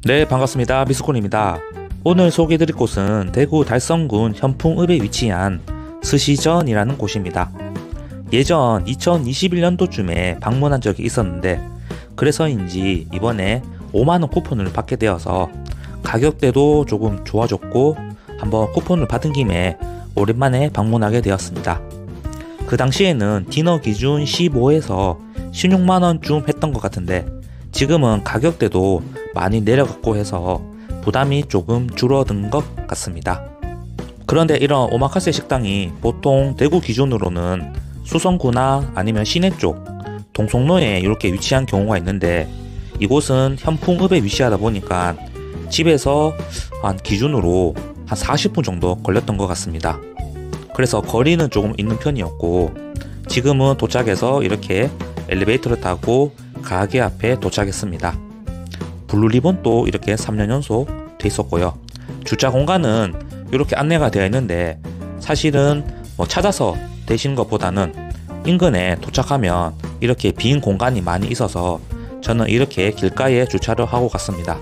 네, 반갑습니다. 미스콘입니다. 오늘 소개해드릴 곳은 대구 달성군 현풍읍에 위치한 스시전이라는 곳입니다. 예전 2021년도쯤에 방문한 적이 있었는데 그래서인지 이번에 5만원 쿠폰을 받게 되어서 가격대도 조금 좋아졌고 한번 쿠폰을 받은 김에 오랜만에 방문하게 되었습니다. 그 당시에는 디너 기준 15에서 16만원쯤 했던 것 같은데 지금은 가격대도 많이 내려갔고 해서 부담이 조금 줄어든 것 같습니다. 그런데 이런 오마카세 식당이 보통 대구 기준으로는 수성구나 아니면 시내 쪽 동성로에 이렇게 위치한 경우가 있는데 이곳은 현풍읍에 위치하다 보니까 집에서 한 기준으로 한 40분 정도 걸렸던 것 같습니다. 그래서 거리는 조금 있는 편이었고 지금은 도착해서 이렇게 엘리베이터를 타고 가게 앞에 도착했습니다. 블루리본도 이렇게 3년 연속 돼 있었고요. 주차 공간은 이렇게 안내가 되어 있는데 사실은 찾아서 되시는 것보다는 인근에 도착하면 이렇게 빈 공간이 많이 있어서 저는 이렇게 길가에 주차를 하고 갔습니다.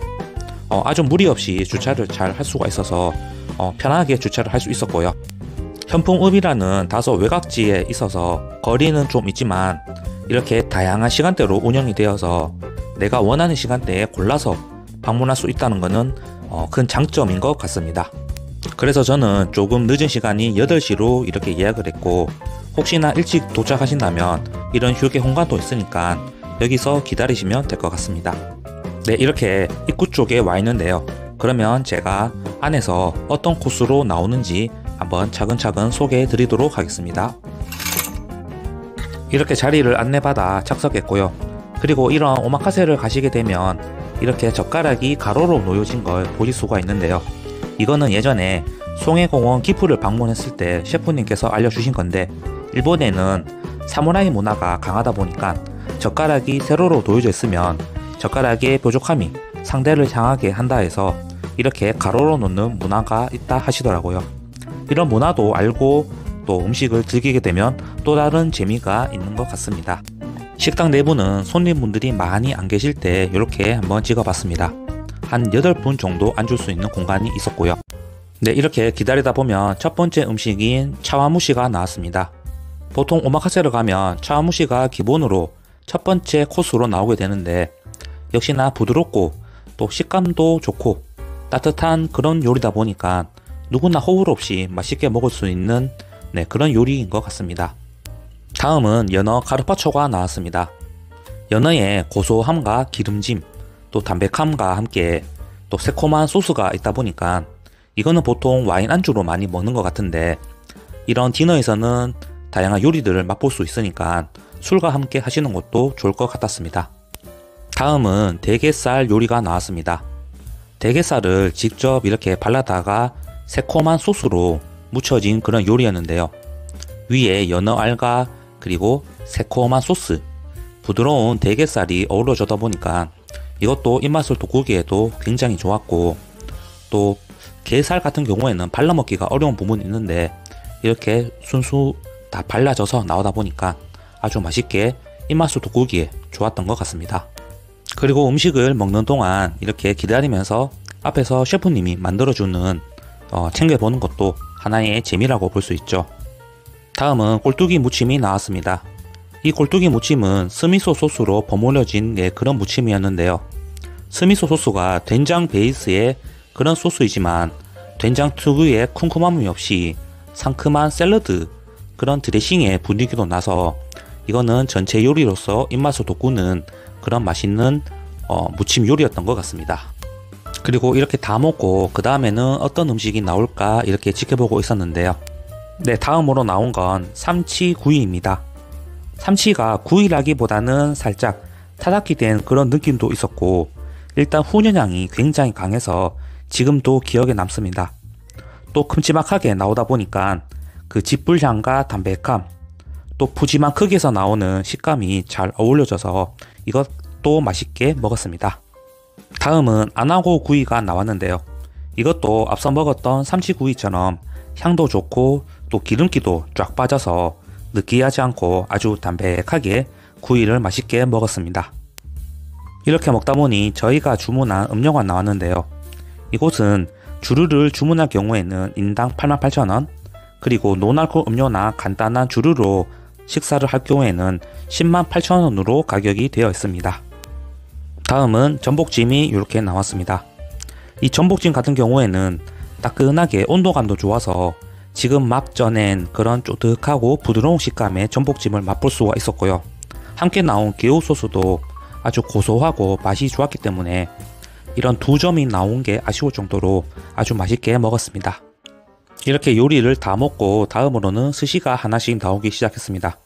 아주 무리 없이 주차를 잘 할 수가 있어서 편하게 주차를 할 수 있었고요. 현풍읍이라는 다소 외곽지에 있어서 거리는 좀 있지만 이렇게 다양한 시간대로 운영이 되어서 내가 원하는 시간대에 골라서 방문할 수 있다는 것은 큰 장점인 것 같습니다. 그래서 저는 조금 늦은 시간이 8시로 이렇게 예약을 했고 혹시나 일찍 도착하신다면 이런 휴게 공간도 있으니까 여기서 기다리시면 될 것 같습니다. 네, 이렇게 입구 쪽에 와 있는데요. 그러면 제가 안에서 어떤 코스로 나오는지 한번 차근차근 소개해 드리도록 하겠습니다. 이렇게 자리를 안내받아 착석했고요. 그리고 이런 오마카세를 가시게 되면 이렇게 젓가락이 가로로 놓여진 걸 보실 수가 있는데요. 이거는 예전에 송해공원 기프를 방문했을 때 셰프님께서 알려주신 건데 일본에는 사무라이 문화가 강하다 보니까 젓가락이 세로로 놓여져 있으면 젓가락의 뾰족함이 상대를 향하게 한다 해서 이렇게 가로로 놓는 문화가 있다 하시더라고요. 이런 문화도 알고 또 음식을 즐기게 되면 또 다른 재미가 있는 것 같습니다. 식당 내부는 손님분들이 많이 안 계실 때 이렇게 한번 찍어봤습니다. 한 8분 정도 앉을 수 있는 공간이 있었고요. 네, 이렇게 기다리다 보면 첫 번째 음식인 차와무시가 나왔습니다. 보통 오마카세를 가면 차와무시가 기본으로 첫 번째 코스로 나오게 되는데 역시나 부드럽고 또 식감도 좋고 따뜻한 그런 요리다 보니까 누구나 허울 없이 맛있게 먹을 수 있는 그런 요리인 것 같습니다. 다음은 연어 카르파초가 나왔습니다. 연어의 고소함과 기름짐 또 담백함과 함께 또 새콤한 소스가 있다 보니까 이거는 보통 와인 안주로 많이 먹는 것 같은데 이런 디너에서는 다양한 요리들을 맛볼 수 있으니까 술과 함께 하시는 것도 좋을 것 같았습니다. 다음은 대게살 요리가 나왔습니다. 대게살을 직접 이렇게 발라다가 새콤한 소스로 묻혀진 그런 요리였는데요. 위에 연어알과 그리고 새콤한 소스, 부드러운 대게살이 어우러져다 보니까 이것도 입맛을 돋구기에도 굉장히 좋았고 또 게살 같은 경우에는 발라먹기가 어려운 부분이 있는데 이렇게 순수 다 발라져서 나오다 보니까 아주 맛있게 입맛을 돋구기에 좋았던 것 같습니다. 그리고 음식을 먹는 동안 이렇게 기다리면서 앞에서 셰프님이 만들어주는 챙겨보는 것도 하나의 재미라고 볼 수 있죠. 다음은 꼴뚜기 무침이 나왔습니다. 이 꼴뚜기 무침은 스미소 소스로 버무려진 그런 무침이었는데요. 스미소 소스가 된장 베이스의 그런 소스이지만 된장 특유의 쿰쿰함이 없이 상큼한 샐러드 그런 드레싱의 분위기도 나서 이거는 전체 요리로서 입맛을 돋구는 그런 맛있는 무침 요리였던 것 같습니다. 그리고 이렇게 다 먹고 그 다음에는 어떤 음식이 나올까 이렇게 지켜보고 있었는데요. 네, 다음으로 나온 건 삼치구이입니다. 삼치가 구이라기보다는 살짝 타다키 된 그런 느낌도 있었고 일단 훈연향이 굉장히 강해서 지금도 기억에 남습니다. 또 큼지막하게 나오다 보니까 그 쥐뿔향과 담백함 또 푸짐한 크기에서 나오는 식감이 잘 어울려져서 이것도 맛있게 먹었습니다. 다음은 안하고 구이가 나왔는데요. 이것도 앞서 먹었던 삼치구이처럼 향도 좋고 또 기름기도 쫙 빠져서 느끼하지 않고 아주 담백하게 구이를 맛있게 먹었습니다. 이렇게 먹다 보니 저희가 주문한 음료가 나왔는데요. 이곳은 주류를 주문할 경우에는 인당 88,000원, 그리고 노알코올 음료나 간단한 주류로 식사를 할 경우에는 108,000원으로 가격이 되어 있습니다. 다음은 전복찜이 이렇게 나왔습니다. 이 전복찜 같은 경우에는 따끈하게 온도감도 좋아서 지금 막 쪄낸 그런 쫀득하고 부드러운 식감의 전복찜을 맛볼 수가 있었고요. 함께 나온 개우 소스도 아주 고소하고 맛이 좋았기 때문에 이런 두 점이 나온 게 아쉬울 정도로 아주 맛있게 먹었습니다. 이렇게 요리를 다 먹고 다음으로는 스시가 하나씩 나오기 시작했습니다.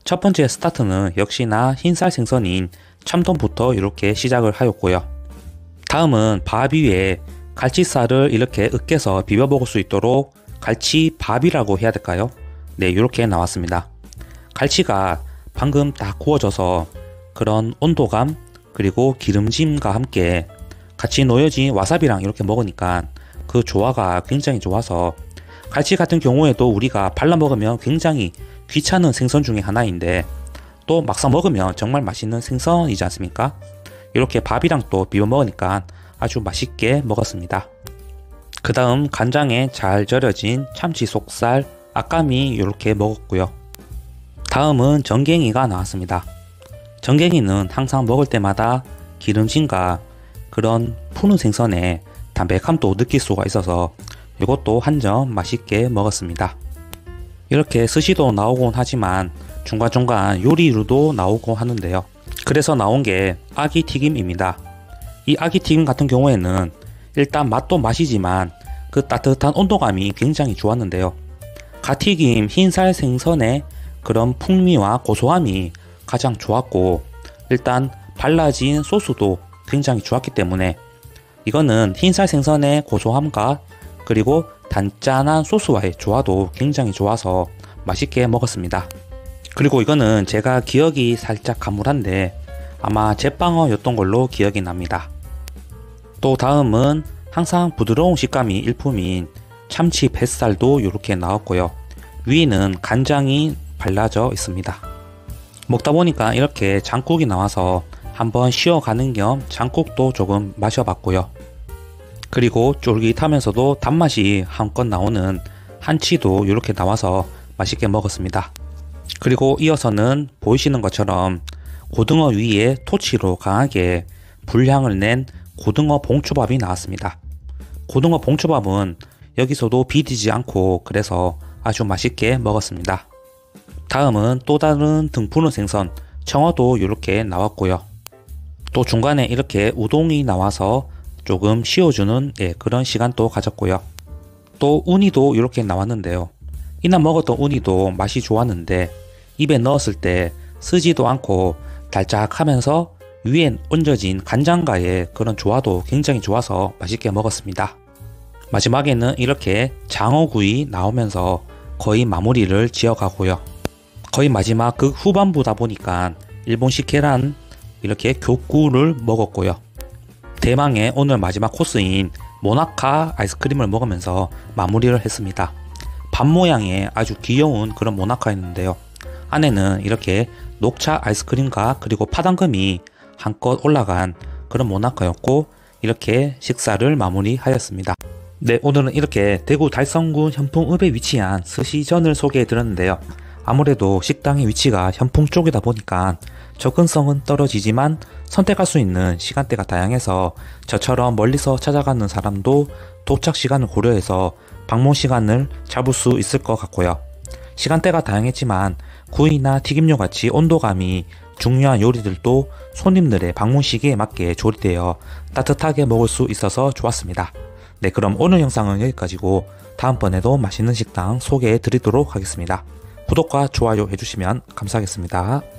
첫 번째 스타트는 역시나 흰살 생선인 참돔부터 이렇게 시작을 하였고요. 다음은 밥 위에 갈치살을 이렇게 으깨서 비벼 먹을 수 있도록 갈치밥이라고 해야 될까요? 네, 이렇게 나왔습니다. 갈치가 방금 딱 구워져서 그런 온도감 그리고 기름짐과 함께 같이 놓여진 와사비랑 이렇게 먹으니까 그 조화가 굉장히 좋아서 갈치 같은 경우에도 우리가 발라 먹으면 굉장히 귀찮은 생선 중에 하나인데 또 막상 먹으면 정말 맛있는 생선이지 않습니까? 이렇게 밥이랑 또 비벼 먹으니까 아주 맛있게 먹었습니다. 그 다음 간장에 잘 절여진 참치 속살, 아까미 이렇게 먹었고요. 다음은 전갱이가 나왔습니다. 전갱이는 항상 먹을 때마다 기름짐과 그런 푸른 생선의 담백함도 느낄 수가 있어서 이것도 한 점 맛있게 먹었습니다. 이렇게 스시도 나오곤 하지만 중간중간 요리류도 나오고 하는데요. 그래서 나온 게 아기튀김입니다. 이 아기튀김 같은 경우에는 일단 맛도 맛이지만 그 따뜻한 온도감이 굉장히 좋았는데요. 갓튀김 흰살 생선의 그런 풍미와 고소함이 가장 좋았고 일단 발라진 소스도 굉장히 좋았기 때문에 이거는 흰살 생선의 고소함과 그리고 단짠한 소스와의 조화도 굉장히 좋아서 맛있게 먹었습니다. 그리고 이거는 제가 기억이 살짝 가물한데 아마 제빵어였던 걸로 기억이 납니다. 또 다음은 항상 부드러운 식감이 일품인 참치 뱃살도 이렇게 나왔고요. 위에는 간장이 발라져 있습니다. 먹다 보니까 이렇게 장국이 나와서 한번 쉬어가는 겸 장국도 조금 마셔봤고요. 그리고 쫄깃하면서도 단맛이 한껏 나오는 한치도 이렇게 나와서 맛있게 먹었습니다. 그리고 이어서는 보이시는 것처럼 고등어 위에 토치로 강하게 불향을 낸 고등어 봉초밥이 나왔습니다. 고등어 봉초밥은 여기서도 비리지 않고 그래서 아주 맛있게 먹었습니다. 다음은 또 다른 등푸른 생선 청어도 이렇게 나왔고요. 또 중간에 이렇게 우동이 나와서 조금 씌워주는 그런 시간도 가졌고요. 또 우니도 이렇게 나왔는데요. 이날 먹었던 우니도 맛이 좋았는데 입에 넣었을 때 쓰지도 않고 달짝하면서 위에 얹어진 간장과의 그런 조화도 굉장히 좋아서 맛있게 먹었습니다. 마지막에는 이렇게 장어구이 나오면서 거의 마무리를 지어가고요. 거의 마지막 그 후반부다 보니까 일본식 계란 이렇게 교구를 먹었고요. 대망의 오늘 마지막 코스인 모나카 아이스크림을 먹으면서 마무리를 했습니다. 밥 모양의 아주 귀여운 그런 모나카였는데요. 안에는 이렇게 녹차 아이스크림과 그리고 파당금이 한껏 올라간 그런 모나카였고 이렇게 식사를 마무리하였습니다. 네, 오늘은 이렇게 대구 달성군 현풍읍에 위치한 스시전을 소개해 드렸는데요. 아무래도 식당의 위치가 현풍 쪽이다 보니까 접근성은 떨어지지만 선택할 수 있는 시간대가 다양해서 저처럼 멀리서 찾아가는 사람도 도착 시간을 고려해서 방문 시간을 잡을 수 있을 것 같고요. 시간대가 다양했지만 구이나 튀김류 같이 온도감이 중요한 요리들도 손님들의 방문 시기에 맞게 조리되어 따뜻하게 먹을 수 있어서 좋았습니다. 네, 그럼 오늘 영상은 여기까지고 다음번에도 맛있는 식당 소개해 드리도록 하겠습니다. 구독과 좋아요 해주시면 감사하겠습니다.